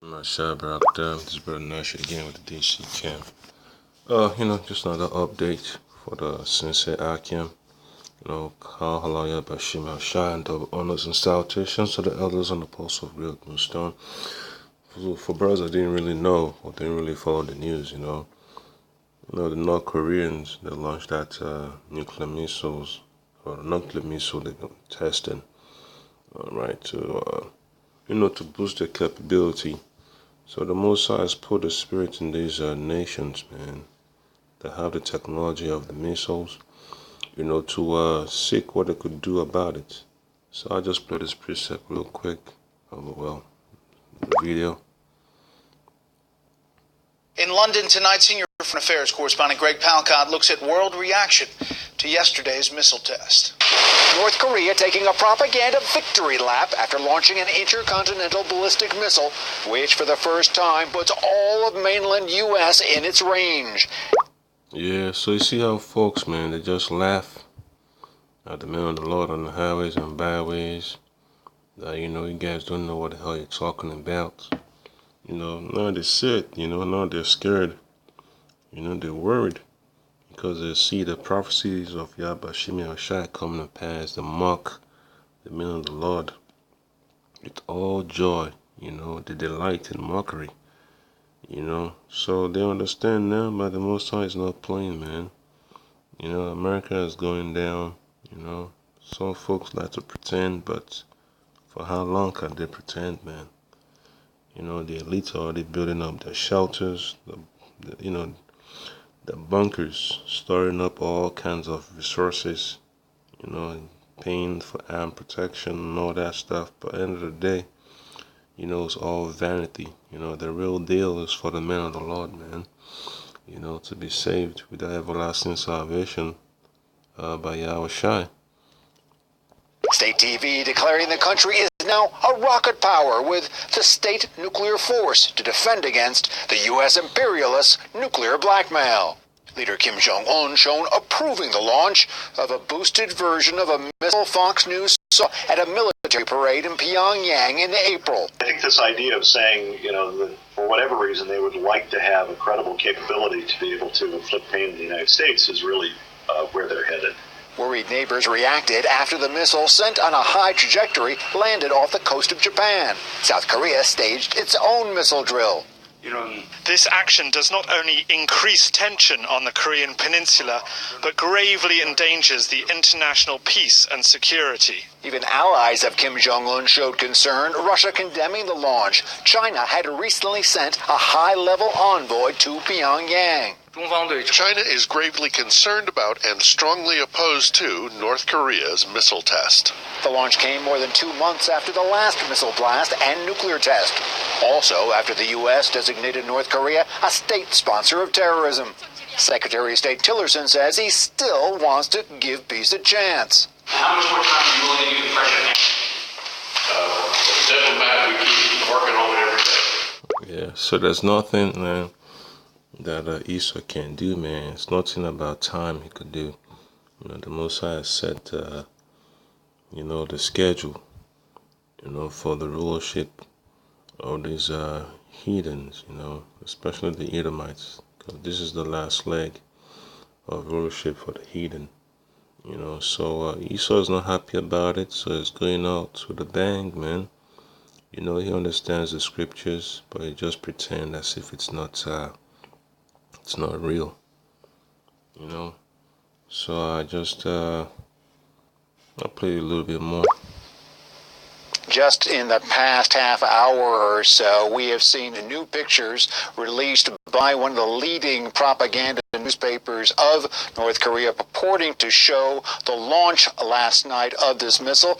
My shot out there. This is Brother Nash again with the DC Camp. Just another update for the Sensei Akim. Kal Halaya Bashim Al Shah and double honors and salutations to the elders on the pulse of real Moonstone. For brothers that didn't really know or didn't really follow the news, the North Koreans, they launched that nuclear missiles, or the nuclear missile they've been testing, to boost their capability. So the Most High has put the spirit in these nations, man, that have the technology of the missiles, to seek what they could do about it. So I'll just play this precept real quick. The video. In London tonight, senior Foreign Affairs correspondent Greg Palcott looks at world reaction to yesterday's missile test. North Korea taking a propaganda victory lap after launching an intercontinental ballistic missile, which for the first time puts all of mainland U.S. in its range. Yeah, so you see how folks, man, they just laugh at the man of the Lord on the highways and byways. You guys don't know what the hell you're talking about. Now they're sick, now they're scared. They're worried because they see the prophecies of Yahweh Shimi Ashai coming to pass, the mock, the men of the Lord, with all joy, the delight and mockery, So they understand now, but the Most High is not playing, man. America is going down, Some folks like to pretend, but for how long can they pretend, man? The elites are already building up their shelters, the bunkers, storing up all kinds of resources, paying for armed protection and all that stuff. But at the end of the day, it's all vanity. The real deal is for the men of the Lord, man. To be saved with the everlasting salvation by Yahweh Shai. State TV declaring the country is now a rocket power with the state nuclear force to defend against the U.S. imperialists' nuclear blackmail. Leader Kim Jong-un shown approving the launch of a boosted version of a missile Fox News saw at a military parade in Pyongyang in April. I think this idea of saying, that for whatever reason they would like to have a credible capability to be able to inflict pain in the United States is really where they're headed. Worried neighbors reacted after the missile sent on a high trajectory landed off the coast of Japan. South Korea staged its own missile drill. This action does not only increase tension on the Korean peninsula, but gravely endangers the international peace and security. Even allies of Kim Jong-un showed concern, Russia condemning the launch. China had recently sent a high-level envoy to Pyongyang. China is gravely concerned about and strongly opposed to North Korea's missile test. The launch came more than 2 months after the last missile blast and nuclear test. Also after the U.S. designated North Korea a state sponsor of terrorism. Secretary of State Tillerson says he still wants to give peace a chance. How much more time are you willing to give the pressure? Diplomat, we keep working on it every day. Yeah, so there's nothing, man, that Esau can do, man. It's nothing about time he could do. The Most High has set, the schedule, for the rulership of these heathens, especially the Edomites. Because this is the last leg of rulership for the heathen. So Esau is not happy about it, so it's going out with a bang, man. He understands the scriptures, but he just pretends as if it's not real. So I just I'll play a little bit more. Just in the past half hour or so, we have seen new pictures released by one of the leading propaganda newspapers of North Korea purporting to show the launch last night of this missile.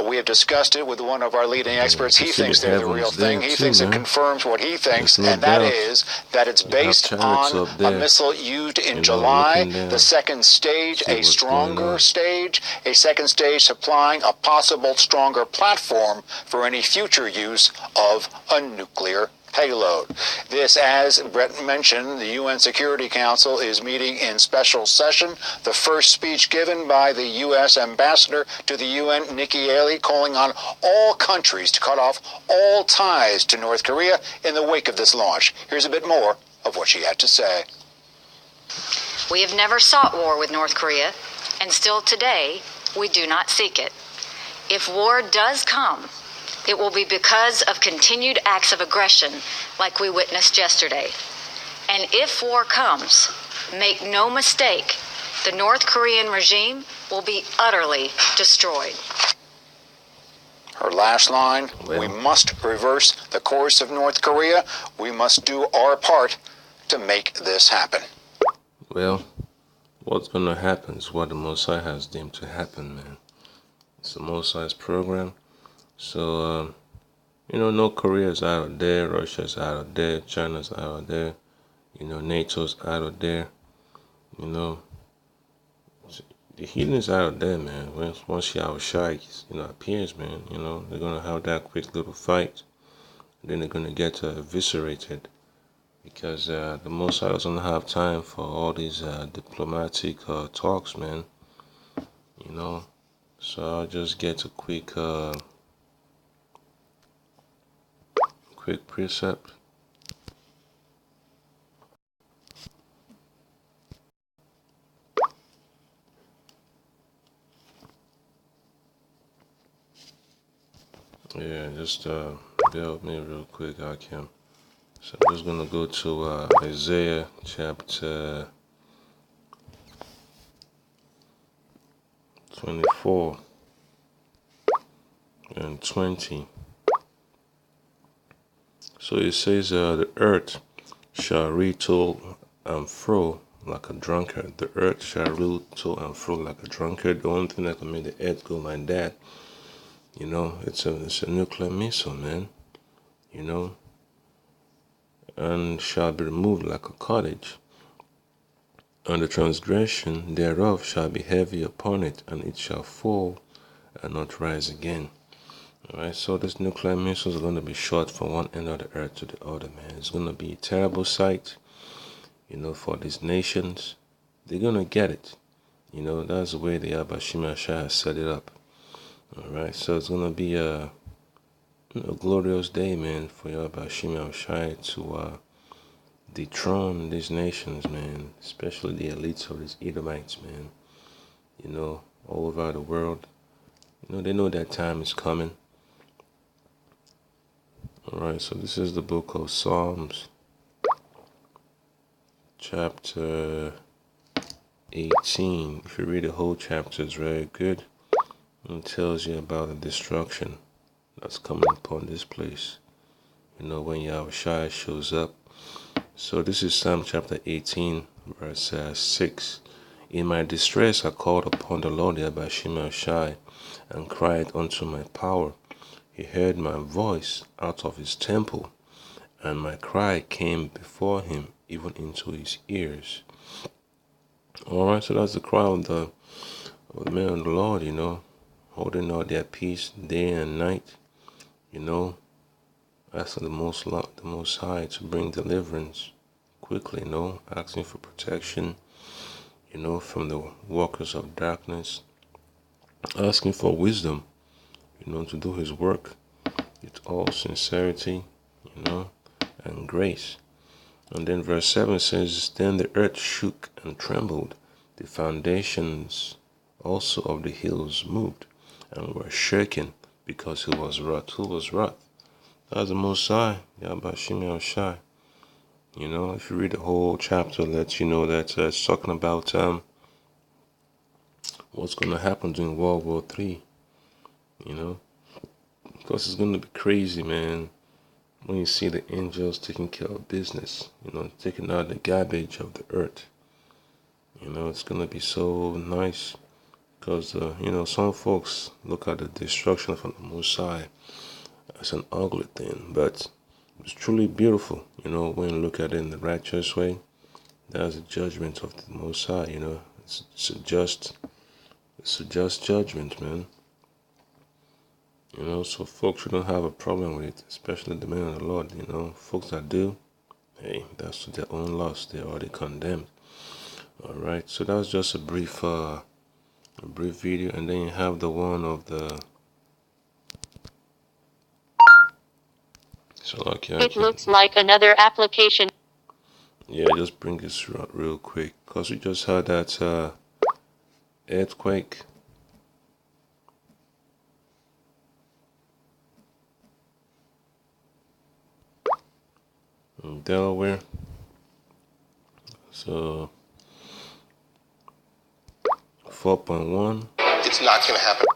We have discussed it with one of our leading experts. He thinks they're the real thing. He thinks it confirms what he thinks, and that is that it's based on a missile used in July, the second stage, a stronger stage, a second stage supplying a possible stronger platform for any future use of a nuclear payload. This, as Brett mentioned, the UN Security Council is meeting in special session. The first speech given by the U.S. ambassador to the UN, Nikki Haley, calling on all countries to cut off all ties to North Korea in the wake of this launch. Here's a bit more of what she had to say. We have never sought war with North Korea, and still today, we do not seek it. If war does come, it will be because of continued acts of aggression like we witnessed yesterday. And if war comes, make no mistake, the North Korean regime will be utterly destroyed. Her last line, we must reverse the course of North Korea. We must do our part to make this happen. Well, what's going to happen is what the Most High has deemed to happen, man. It's the Most High's program. So, North Korea's out of there, Russia's out of there, China's out of there, NATO's out of there, the heathen is out of there, man. Once Yahushua, appears, man, they're going to have that quick little fight. And then they're going to get eviscerated. Because the Most High doesn't have time for all these diplomatic talks, man. So I'll just get a quick precept. Yeah, just bear with me real quick, I can. So I'm just going to go to Isaiah chapter 24 and 20. So it says, the earth shall retoil and fro like a drunkard. The earth shall retoil and fro like a drunkard. The only thing that can make the earth go like that, it's a nuclear missile, man. And shall be removed like a cottage, and the transgression thereof shall be heavy upon it, and it shall fall and not rise again. Alright, so this nuclear missile is going to be shot from one end of the earth to the other, man. It's going to be a terrible sight, for these nations. They're going to get it. That's the way the Abba Shimei Shai has set it up. Alright, so it's going to be a glorious day, man, for Yahweh Shimei Shai to dethrone these nations, man, especially the elites of these Edomites, man, all over the world. They know that time is coming. Alright, so this is the book of Psalms, chapter 18. If you read the whole chapter, it's very good. It tells you about the destruction that's coming upon this place, when Yahushua shows up. So this is Psalm chapter 18, verse 6. In my distress I called upon the Lord Yahweh Shimei Shai, and cried unto my power. He heard my voice out of his temple, and my cry came before him, even into his ears. Alright, so that's the cry of the men of the Lord, holding out their peace day and night, asking the Most High to bring deliverance quickly, asking for protection, from the workers of darkness, asking for wisdom, to do his work with all sincerity, and grace. And then verse 7 says, then the earth shook and trembled, the foundations also of the hills moved and were shaken, because he was wrath. Who was wrath? That's the Most High, Yahweh Shimei Shai. If you read the whole chapter, it lets you know that it's talking about what's going to happen during World War III. Because it's going to be crazy, man, when you see the angels taking care of business, taking out the garbage of the earth. It's going to be so nice. Because, some folks look at the destruction from the Most High as an ugly thing, but it's truly beautiful, when you look at it in the righteous way. That's the judgment of the Most High, it's a just judgment, man. You know, so folks shouldn't have a problem with it, especially the men of the Lord. You know, folks that do, hey, that's their own loss. They're already condemned. All right, so that was just a brief video, and then you have the one of the. So like, yeah, it looks like another application. Yeah, just bring this real quick, cause we just had that earthquake. In Delaware. So 4.1. It's not going to happen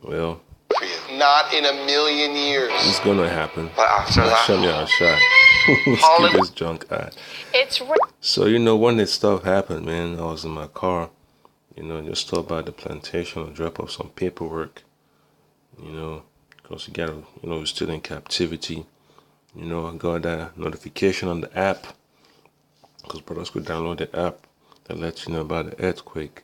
Well, for you. Not in a million years. it's gonna happen. But after that, Show me how shy. Let's keep this junk out. So you know, when this stuff happened, man, I was in my car. You know, just stop by the plantation and drop off some paperwork. You know, cause you gotta, you know, we're still in captivity. You know, I got that notification on the app, because brothers could download the app that lets you know about the earthquake,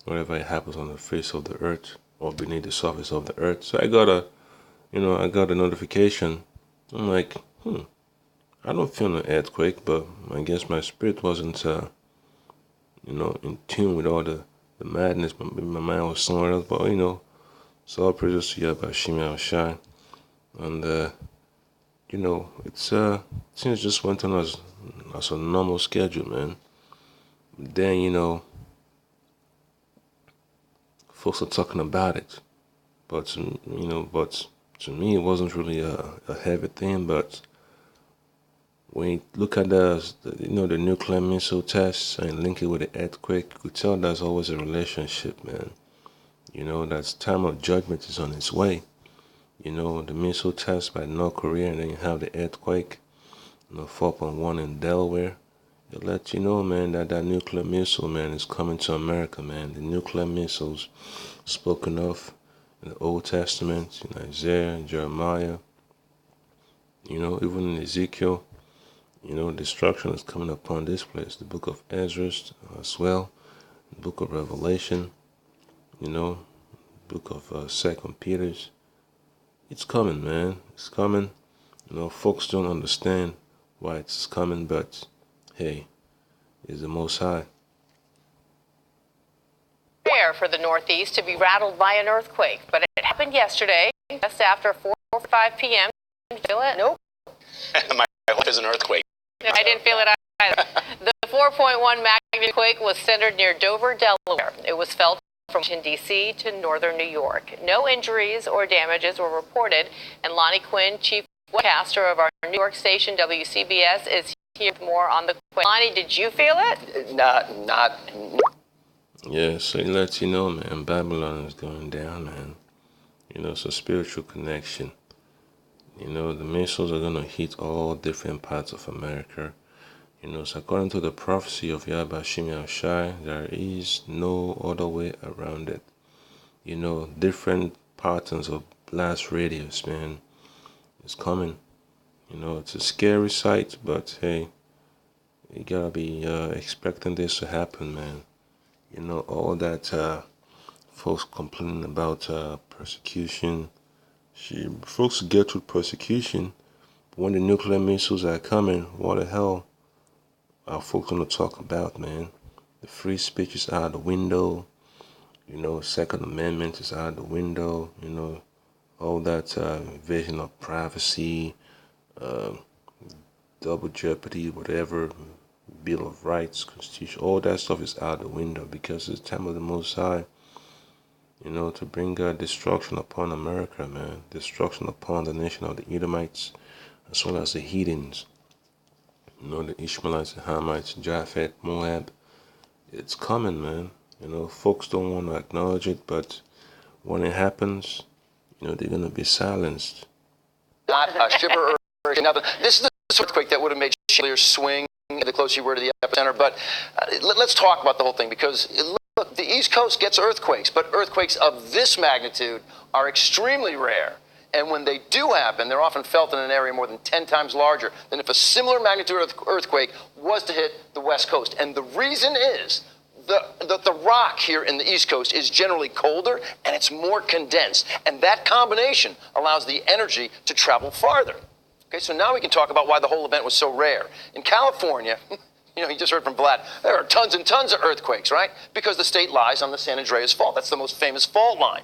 whatever it happens on the face of the earth or beneath the surface of the earth. So I got a notification. I'm like, I don't feel an earthquake, but I guess my spirit wasn't, you know, in tune with all the madness. My mind was somewhere else. But you know, so all praises to Yahweh Shimei Shai, and you know, it's things just went on as a normal schedule, man. But then, you know, folks are talking about it, but to me, it wasn't really a heavy thing. But when you look at the nuclear missile tests and link it with the earthquake, you could tell there's always a relationship, man. You know, that time of judgment is on its way. You know, the missile test by North Korea, and then you have the earthquake, 4.1 in Delaware. It lets you know, man, that nuclear missile, man, is coming to America, man. The nuclear missiles spoken of in the Old Testament, in Isaiah, and Jeremiah, you know, even in Ezekiel, you know, destruction is coming upon this place. The book of Ezra as well, the book of Revelation, you know, book of 2 Peter's. It's coming, man. It's coming. You know, folks don't understand why it's coming, but hey, it's the Most High. Rare for the Northeast to be rattled by an earthquake, but it happened yesterday, just after 4:05 p.m. Feel it? Nope. my life is an earthquake. I didn't feel it either. The 4.1 magnitude quake was centered near Dover, Delaware. It was felt from Washington, D.C. to northern New York. No injuries or damages were reported, and Lonnie Quinn, chief webcaster of our New York station WCBS, is here with more on the quake. Lonnie, did you feel it? Not. Yeah, so it lets you know, man, Babylon is going down, man. You know, it's a spiritual connection. You know, the missiles are going to hit all different parts of America. You know, so according to the prophecy of Yahweh Shimei Shai, there is no other way around it. You know, different patterns of blast radius, man, is coming. You know, it's a scary sight, but hey, you gotta be expecting this to happen, man. You know, all that folks complaining about persecution. Folks get through persecution, but when the nuclear missiles are coming, what the hell are folks gonna talk about, man? The free speech is out the window. You know, Second Amendment is out the window. You know, all that invasion of privacy, double jeopardy, whatever, Bill of Rights, Constitution, all that stuff is out the window because it's the time of the Most High. You know, to bring destruction upon America, man. Destruction upon the nation of the Edomites, as well as the heathens. You know, the Ishmaelites, the Hamites, Japhet, Moab. It's coming, man. You know, folks don't want to acknowledge it, but when it happens, you know, they're going to be silenced. Not a shiver or nothing. This is the earthquake that would have made Shalier swing the closer you were to the epicenter. But let's talk about the whole thing, because look, the East Coast gets earthquakes, but earthquakes of this magnitude are extremely rare. And when they do happen, they're often felt in an area more than 10 times larger than if a similar magnitude earthquake was to hit the West Coast. And the reason is the rock here in the East Coast is generally colder and it's more condensed. And that combination allows the energy to travel farther. Okay, so now we can talk about why the whole event was so rare. In California, you just heard from Vlad, there are tons and tons of earthquakes, right? Because the state lies on the San Andreas Fault. That's the most famous fault line.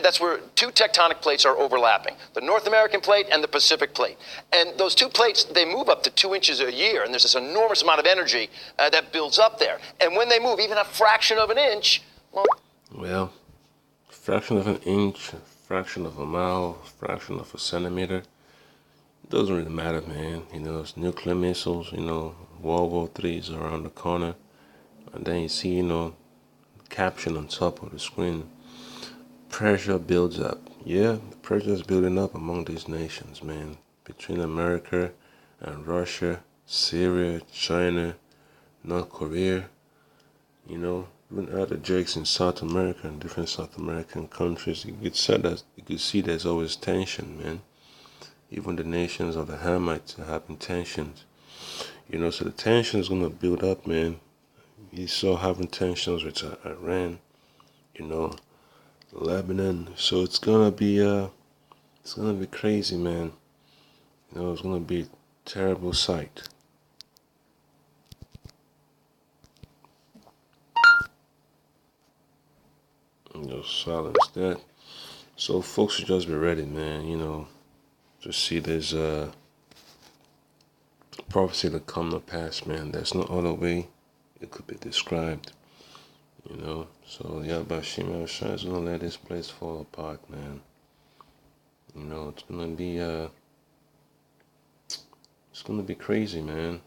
That's where two tectonic plates are overlapping, the North American plate and the Pacific plate. And those two plates, they move up to 2 inches a year, and there's this enormous amount of energy that builds up there. And when they move even a fraction of an inch, well, fraction of an inch, fraction of a mile, fraction of a centimeter, it doesn't really matter, man. It's nuclear missiles, World War III is around the corner. And then you see, caption on top of the screen. Pressure builds up. Yeah, the pressure is building up among these nations, man. Between America and Russia, Syria, China, North Korea, even other jerks in South America and different South American countries. You could see there's always tension, man. Even the nations of the Hamites are having tensions. So the tension is going to build up, man. You saw having tensions with Iran, Lebanon. So it's going to be crazy, man. It's going to be a terrible sight. Silence that. So folks should just be ready, man, to see this prophecy to come to pass, man. There's no other way it could be described, So Yahweh Shema Shai is gonna let this place fall apart, man. It's gonna be crazy, man.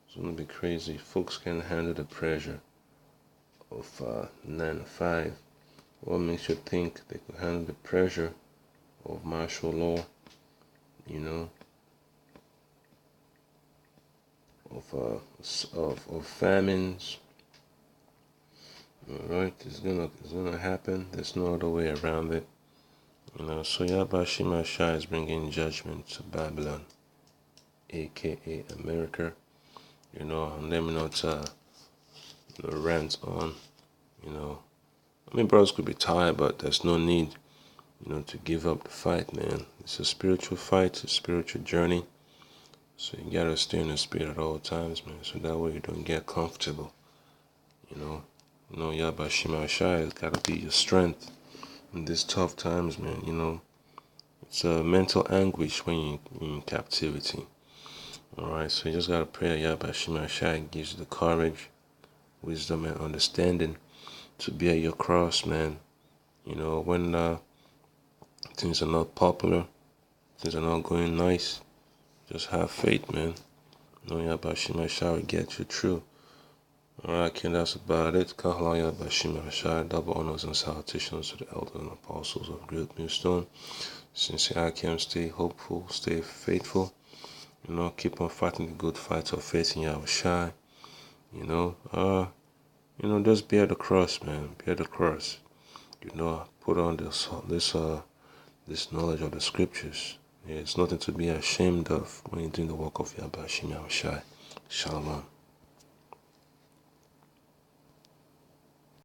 It's gonna be crazy. Folks can't handle the pressure of 9 to 5. What makes you think they could handle the pressure of martial law? Of famines. Alright, it's gonna happen. There's no other way around it. So Yahweh Shema Shai is bringing judgment to Babylon, aka America. And let me not rant on. Brothers could be tired, but there's no need, to give up the fight, man. It's a spiritual fight, it's a spiritual journey. So you gotta stay in the spirit at all times, man. So that way you don't get comfortable. Yahweh Shema Shai has gotta be your strength in these tough times, man. It's a mental anguish when you're in captivity. Alright, so you just gotta pray that Yahweh Shema Shai gives you the courage, wisdom, and understanding to bear your cross, man. When things are not popular, things are not going nice, just have faith, man. Yahweh Shema Shai will get you through. Alright, Ken, that's about it. Kahla Yahweh Shema Shai, double honors and salutations to the elders and apostles of Great Millstone. Since I can stay hopeful, stay faithful. Keep on fighting the good fight of faith in Yahweh Shai. Just bear the cross, man. Bear the cross. Put on this knowledge of the scriptures. It's nothing to be ashamed of when you're doing the work of Yahweh Shema Shai. Shalom.